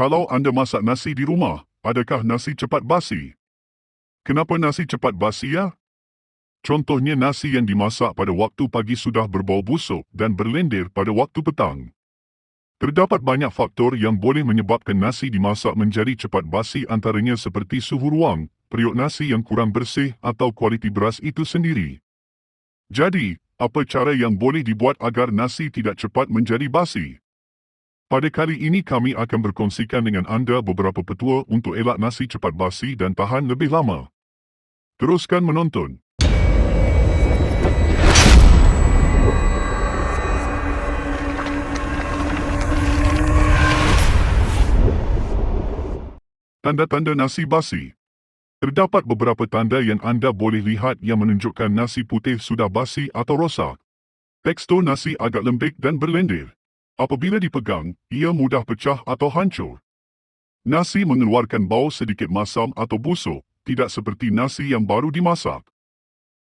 Kalau anda masak nasi di rumah, adakah nasi cepat basi? Kenapa nasi cepat basi ya? Contohnya nasi yang dimasak pada waktu pagi sudah berbau busuk dan berlendir pada waktu petang. Terdapat banyak faktor yang boleh menyebabkan nasi dimasak menjadi cepat basi, antaranya seperti suhu ruang, periuk nasi yang kurang bersih atau kualiti beras itu sendiri. Jadi, apa cara yang boleh dibuat agar nasi tidak cepat menjadi basi? Pada kali ini kami akan berkongsikan dengan anda beberapa petua untuk elak nasi cepat basi dan tahan lebih lama. Teruskan menonton. Tanda-tanda nasi basi. Terdapat beberapa tanda yang anda boleh lihat yang menunjukkan nasi putih sudah basi atau rosak. Tekstur nasi agak lembik dan berlendir. Apabila dipegang, ia mudah pecah atau hancur. Nasi mengeluarkan bau sedikit masam atau busuk, tidak seperti nasi yang baru dimasak.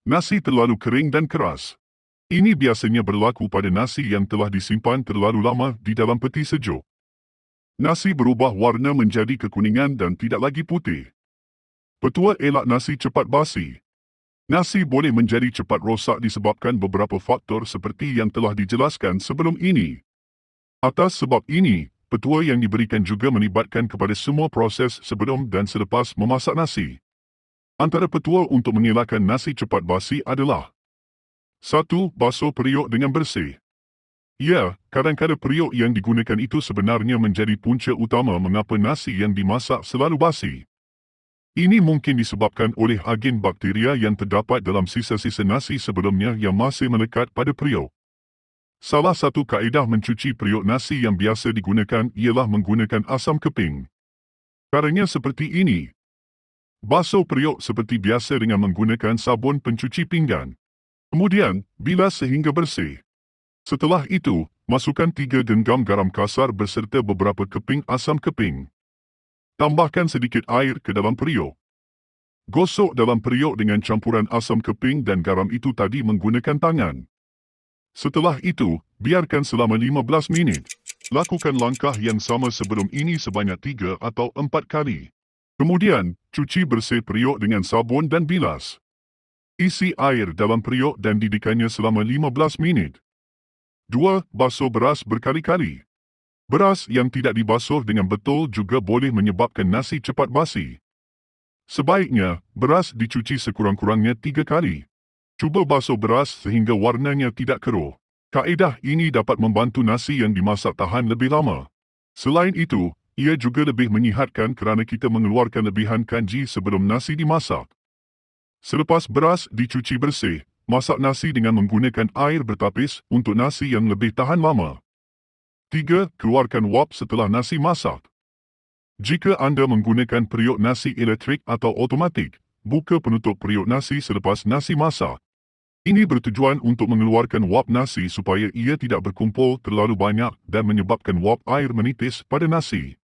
Nasi terlalu kering dan keras. Ini biasanya berlaku pada nasi yang telah disimpan terlalu lama di dalam peti sejuk. Nasi berubah warna menjadi kekuningan dan tidak lagi putih. Petua elak nasi cepat basi. Nasi boleh menjadi cepat rosak disebabkan beberapa faktor seperti yang telah dijelaskan sebelum ini. Atas sebab ini, petua yang diberikan juga melibatkan kepada semua proses sebelum dan selepas memasak nasi. Antara petua untuk mengelakkan nasi cepat basi adalah: 1. Basuh periuk dengan bersih. Ya, kadang-kadang periuk yang digunakan itu sebenarnya menjadi punca utama mengapa nasi yang dimasak selalu basi. Ini mungkin disebabkan oleh agen bakteria yang terdapat dalam sisa-sisa nasi sebelumnya yang masih melekat pada periuk. Salah satu kaedah mencuci periuk nasi yang biasa digunakan ialah menggunakan asam keping. Caranya seperti ini. Basuh periuk seperti biasa dengan menggunakan sabun pencuci pinggan. Kemudian, bilas sehingga bersih. Setelah itu, masukkan 3 genggam garam kasar beserta beberapa keping asam keping. Tambahkan sedikit air ke dalam periuk. Gosok dalam periuk dengan campuran asam keping dan garam itu tadi menggunakan tangan. Setelah itu, biarkan selama 15 minit. Lakukan langkah yang sama sebelum ini sebanyak 3 atau 4 kali. Kemudian, cuci bersih periuk dengan sabun dan bilas. Isi air dalam periuk dan didikannya selama 15 minit. 2. Basuh beras berkali-kali. Beras yang tidak dibasuh dengan betul juga boleh menyebabkan nasi cepat basi. Sebaiknya, beras dicuci sekurang-kurangnya 3 kali. Cuba basuh beras sehingga warnanya tidak keruh. Kaedah ini dapat membantu nasi yang dimasak tahan lebih lama. Selain itu, ia juga lebih menyihatkan kerana kita mengeluarkan lebihan kanji sebelum nasi dimasak. Selepas beras dicuci bersih, masak nasi dengan menggunakan air bertapis untuk nasi yang lebih tahan lama. 3. Keluarkan wap setelah nasi masak. Jika anda menggunakan periuk nasi elektrik atau automatik, buka penutup periuk nasi selepas nasi masak. Ini bertujuan untuk mengeluarkan wap nasi supaya ia tidak berkumpul terlalu banyak dan menyebabkan wap air menitis pada nasi.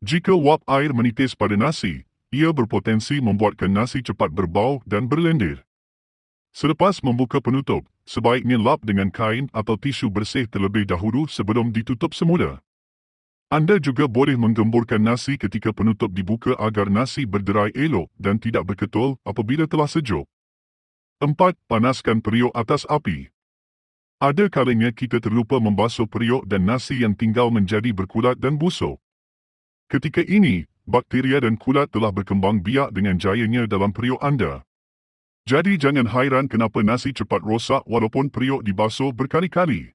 Jika wap air menitis pada nasi, ia berpotensi membuatkan nasi cepat berbau dan berlendir. Selepas membuka penutup, sebaiknya lap dengan kain atau tisu bersih terlebih dahulu sebelum ditutup semula. Anda juga boleh menggemburkan nasi ketika penutup dibuka agar nasi berderai elok dan tidak berketul apabila telah sejuk. 4. Panaskan periuk atas api. Ada kalanya kita terlupa membasuh periuk dan nasi yang tinggal menjadi berkulat dan busuk. Ketika ini, bakteria dan kulat telah berkembang biak dengan jayanya dalam periuk anda. Jadi jangan hairan kenapa nasi cepat rosak walaupun periuk dibasuh berkali-kali.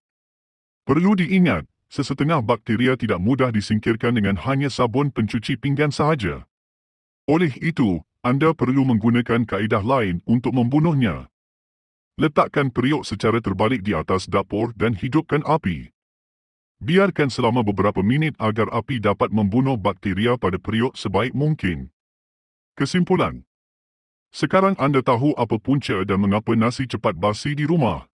Perlu diingat, sesetengah bakteria tidak mudah disingkirkan dengan hanya sabun pencuci pinggan sahaja. Oleh itu, anda perlu menggunakan kaedah lain untuk membunuhnya. Letakkan periuk secara terbalik di atas dapur dan hidupkan api. Biarkan selama beberapa minit agar api dapat membunuh bakteria pada periuk sebaik mungkin. Kesimpulan. Sekarang anda tahu apa punca dan mengapa nasi cepat basi di rumah.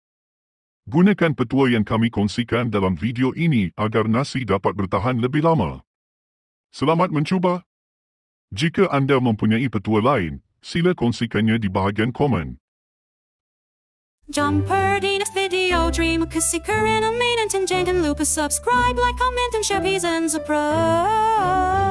Gunakan petua yang kami kongsikan dalam video ini agar nasi dapat bertahan lebih lama. Selamat mencuba. Jika anda mempunyai petua lain, sila kongsikannya di bahagian komen. Jumper di next video. video. Terima kasih kerana menonton. Jangan lupa subscribe, like, comment, dan share. Peace and surprise.